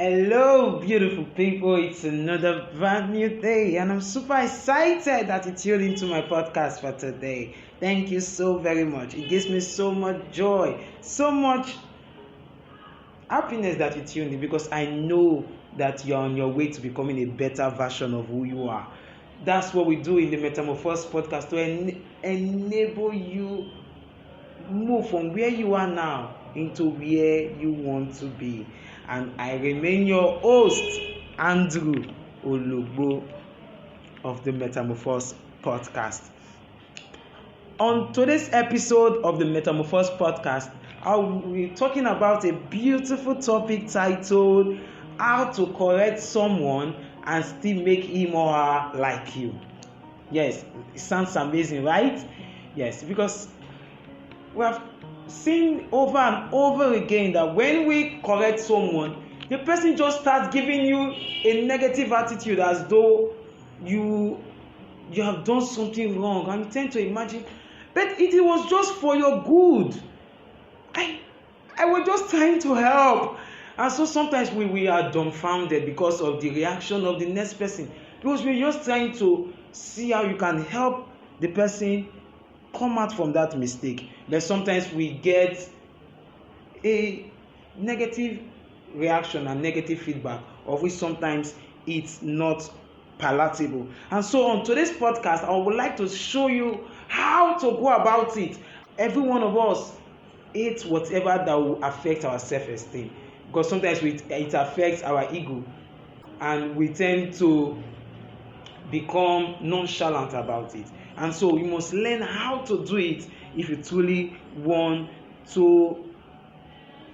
Hello, beautiful people. It's another brand new day, and I'm super excited that you tuned into my podcast for today. Thank you so very much. It gives me so much joy, so much happiness that you tuned in because I know that you're on your way to becoming a better version of who you are. That's what we do in the Metamorphose podcast to enable you move from where you are now into where you want to be. And I remain your host, Andrew Olugbo of the Metamorphose podcast. On today's episode of the Metamorphose podcast, I'll be talking about a beautiful topic titled How to Correct Someone and Still Make Him or Her Like You. Yes, it sounds amazing, right? Yes, because we have seen over and over again that when we correct someone, the person just starts giving you a negative attitude as though you have done something wrong, and you tend to imagine, but it was just for your good. I was just trying to help. And so sometimes we are dumbfounded because of the reaction of the next person, because we're just trying to see how you can help the person come out from that mistake. But sometimes we get a negative reaction and negative feedback, of which sometimes it's not palatable. And so on today's podcast, I would like to show you how to go about it. Every one of us hates whatever that will affect our self-esteem, because sometimes it affects our ego, and we tend to become nonchalant about it. And so we must learn how to do it if you truly want to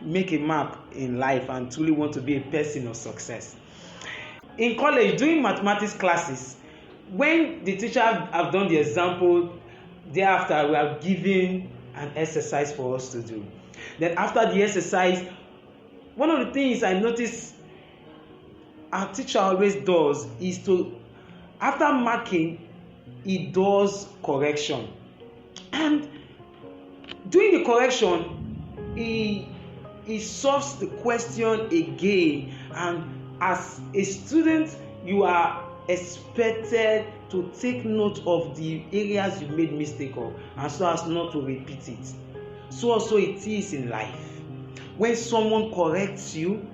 make a mark in life and truly want to be a person of success. In college, during mathematics classes, when the teacher have done the example, thereafter we are given an exercise for us to do. Then after the exercise, one of the things I noticed our teacher always does is to, after marking, he does correction. And during the correction, he solves the question again. And as a student, you are expected to take note of the areas you made mistake of, and so as not to repeat it. So also it is in life. When someone corrects you,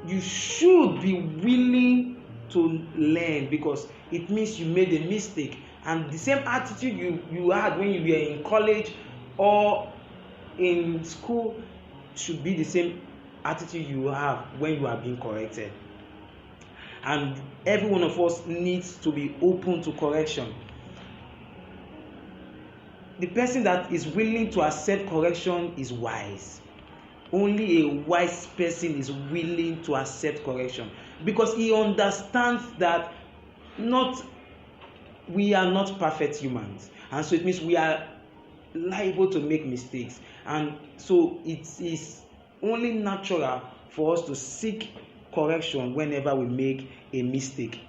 you should be willing to learn, because it means you made a mistake. And the same attitude you had when you were in college or in school should be the same attitude you have when you are being corrected. And every one of us needs to be open to correction. The person that is willing to accept correction is wise. Only a wise person is willing to accept correction, because he understands that we are not perfect humans, and so it means we are liable to make mistakes. And so it is only natural for us to seek correction whenever we make a mistake.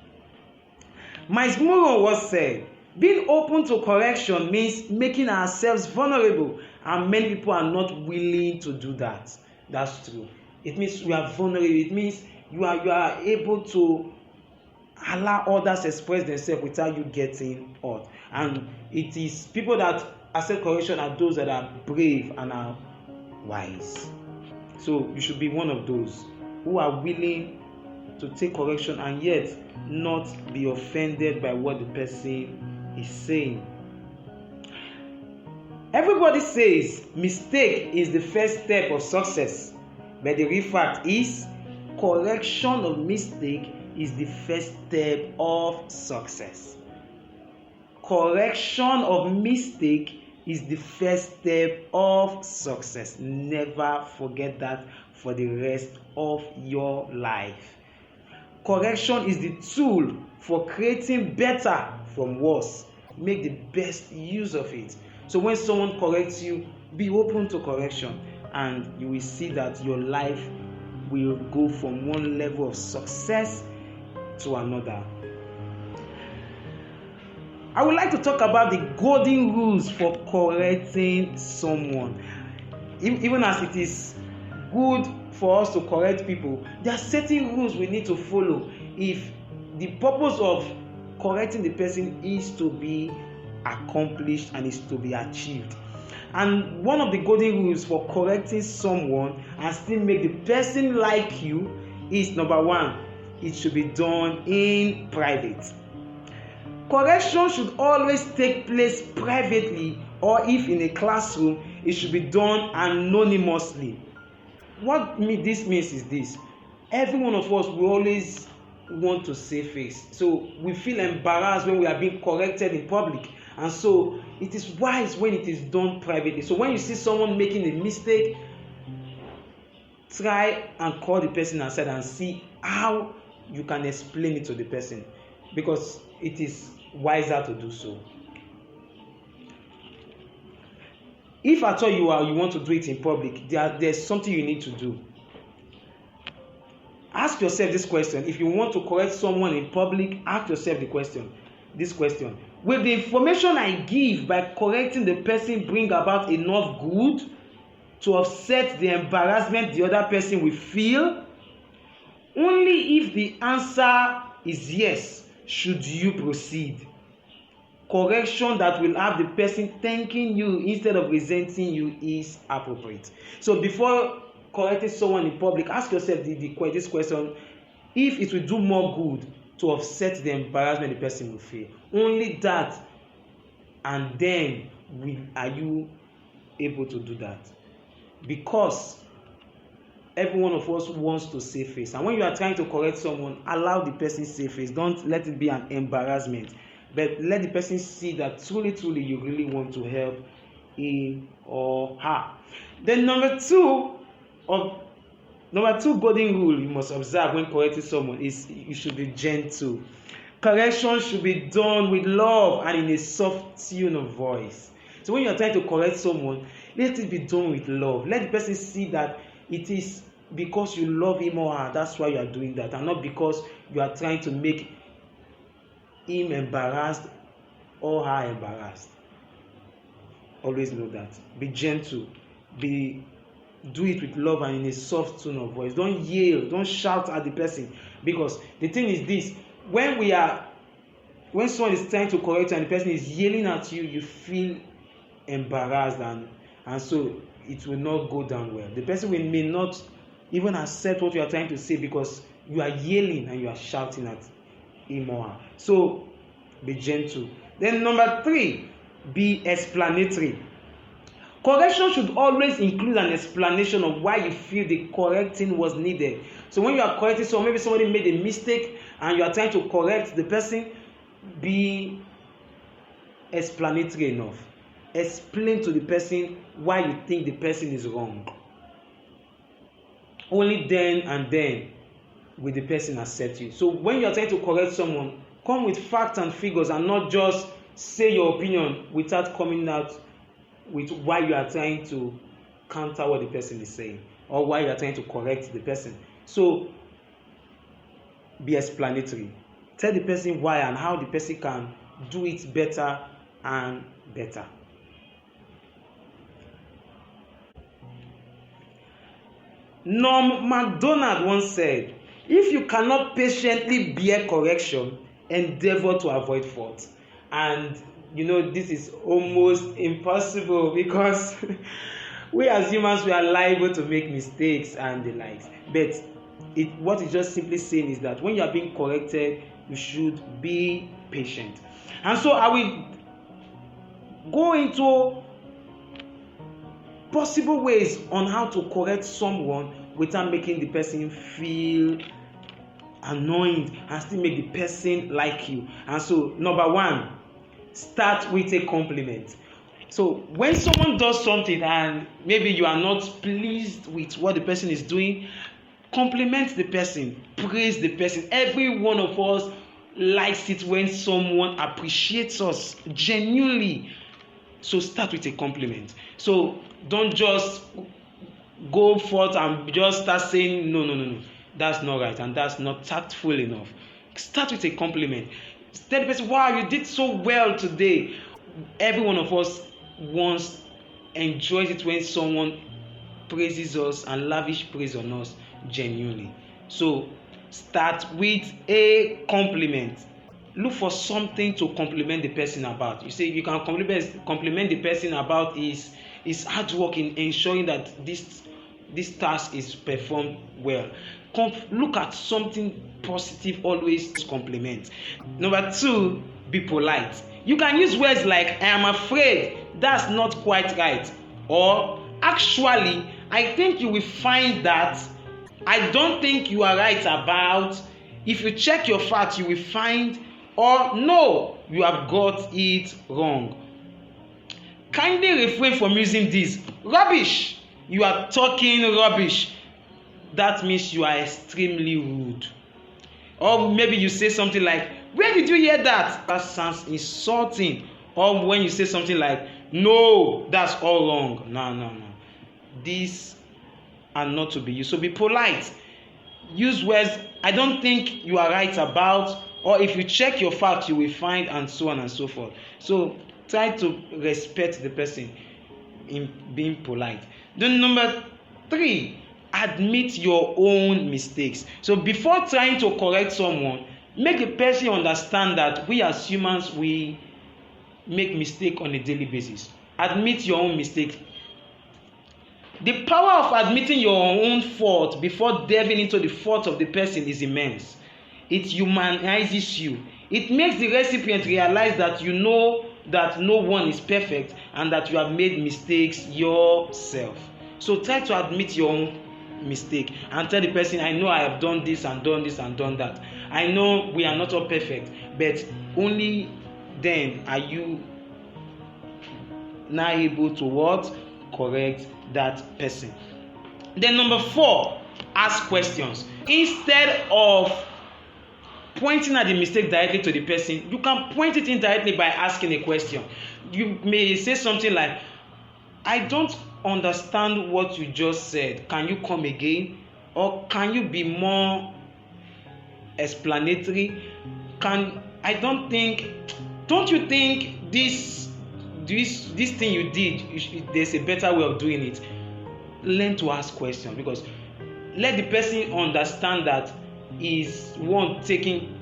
Myles Munroe once said, being open to correction means making ourselves vulnerable, and many people are not willing to do that. That's true. It means we are vulnerable. It means you are able to allow others express themselves without you getting hurt. And it is people that accept correction are those that are brave and are wise. So you should be one of those who are willing to take correction and yet not be offended by what the person is saying. Everybody says mistake is the first step of success, but the real fact is correction of mistake is the first step of success. Correction of mistake is the first step of success. Never forget that for the rest of your life. Correction is the tool for creating better from worse. Make the best use of it. So when someone corrects you, be open to correction, and you will see that your life will go from one level of success to another. I would like to talk about the golden rules for correcting someone. Even as it is good for us to correct people, there are certain rules we need to follow if the purpose of correcting the person is to be accomplished and is to be achieved. And one of the golden rules for correcting someone and still make the person like you is, number one, it should be done in private. Correction should always take place privately, or if in a classroom, it should be done anonymously. What this means is this: every one of us will always want to save face, so we feel embarrassed when we are being corrected in public, and so it is wise when it is done privately. So when you see someone making a mistake, try and call the person aside and see how you can explain it to the person, because it is wiser to do so. If at all you want to do it in public, there's something you need to do. Ask yourself this question. If you want to correct someone in public, ask yourself this question: will the information I give by correcting the person bring about enough good to offset the embarrassment the other person will feel? Only if the answer is yes should you proceed. Correction that will have the person thanking you instead of resenting you is appropriate. So before correcting someone in public, ask yourself this question: if it will do more good to offset the embarrassment the person will feel. Only that, and then are you able to do that? Because every one of us wants to save face, and when you are trying to correct someone, allow the person save face. Don't let it be an embarrassment, but let the person see that truly you really want to help him or her. Then number two golden rule you must observe when correcting someone is you should be gentle. Correction should be done with love and in a soft tone of voice. So when you are trying to correct someone, let it be done with love. Let the person see that it is because you love him or her, that's why you are doing that, and not because you are trying to make him embarrassed or her embarrassed. Always know that. Be gentle. Do it with love and in a soft tone of voice. Don't yell, don't shout at the person, because the thing is this: when someone is trying to correct you and the person is yelling at you, you feel embarrassed, and so it will not go down well. The person may not even accept what you are trying to say because you are yelling and you are shouting at him or her. So be gentle. Then number 3, be explanatory. Correction should always include an explanation of why you feel the correcting was needed. So when you are correcting someone, maybe somebody made a mistake and you are trying to correct the person, be explanatory enough. Explain to the person why you think the person is wrong. Only then and then will the person accept you. So when you are trying to correct someone, come with facts and figures and not just say your opinion without coming out with why you are trying to counter what the person is saying or why you are trying to correct the person. So be explanatory. Tell the person why and how the person can do it better and better. Norm MacDonald once said, if you cannot patiently bear correction, endeavor to avoid fault. And this is almost impossible because we as humans, we are liable to make mistakes and the likes. But what it's just simply saying is that when you are being corrected, you should be patient. And so I will go into possible ways on how to correct someone without making the person feel annoyed and still make the person like you. And so number 1, start with a compliment. So when someone does something and maybe you are not pleased with what the person is doing, compliment the person, praise the person. Every one of us likes it when someone appreciates us genuinely. So start with a compliment. So don't just go forth and just start saying no, that's not right and that's not tactful enough. Start with a compliment. Tell the person, wow, you did so well today. Every one of us enjoys it when someone praises us and lavish praise on us genuinely. So start with a compliment. Look for something to compliment the person about. You say you can compliment the person about his hard work in ensuring that this task is performed well. Look at something positive, always compliment. Number 2, be polite. You can use words like, I am afraid that's not quite right, or actually I think you will find that, I don't think you are right about, if you check your facts you will find, or no, you have got it wrong. Kindly refrain from using this. Rubbish, you are talking rubbish. That means you are extremely rude. Or maybe you say something like, where did you hear that? That sounds insulting. Or when you say something like, no, that's all wrong. No. These are not to be used. So be polite. Use words, I don't think you are right about, or if you check your facts you will find, and so on and so forth. So try to respect the person in being polite. Then number 3, admit your own mistakes. So before trying to correct someone, make the person understand that we as humans, we make mistakes on a daily basis. Admit your own mistake. The power of admitting your own fault before delving into the fault of the person is immense. It humanizes you. It makes the recipient realize that you know that no one is perfect and that you have made mistakes yourself. So try to admit your own mistake and tell the person, I know I have done this and done this and done that. I know we are not all perfect, but only then are you now able to what? Correct that person. Then number 4, ask questions. Instead of pointing at the mistake directly to the person, you can point it indirectly by asking a question. You may say something like, I don't understand what you just said. Can you come again? Or can you be more explanatory? Don't you think this thing you did, there's a better way of doing it? Learn to ask questions, because let the person understand that is one taking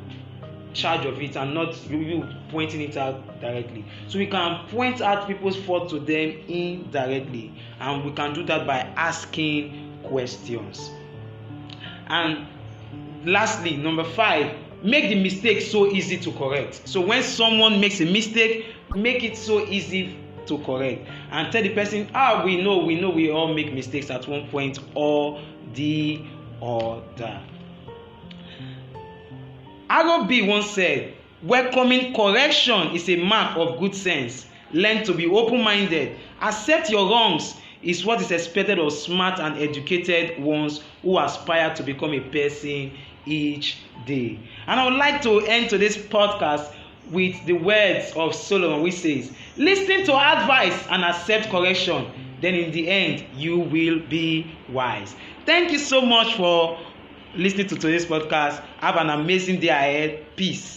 charge of it and not you pointing it out directly. So we can point out people's fault to them indirectly, and we can do that by asking questions. And lastly, number 5, make the mistake so easy to correct. So when someone makes a mistake, make it so easy to correct, and tell the person, we know we all make mistakes at one point or the other. R.O.B. once said, welcoming correction is a mark of good sense. Learn to be open-minded. Accept your wrongs is what is expected of smart and educated ones who aspire to become a person each day. And I would like to end today's podcast with the words of Solomon, which says, listen to advice and accept correction. Then in the end, you will be wise. Thank you so much for listening to today's podcast. Have an amazing day ahead. Peace.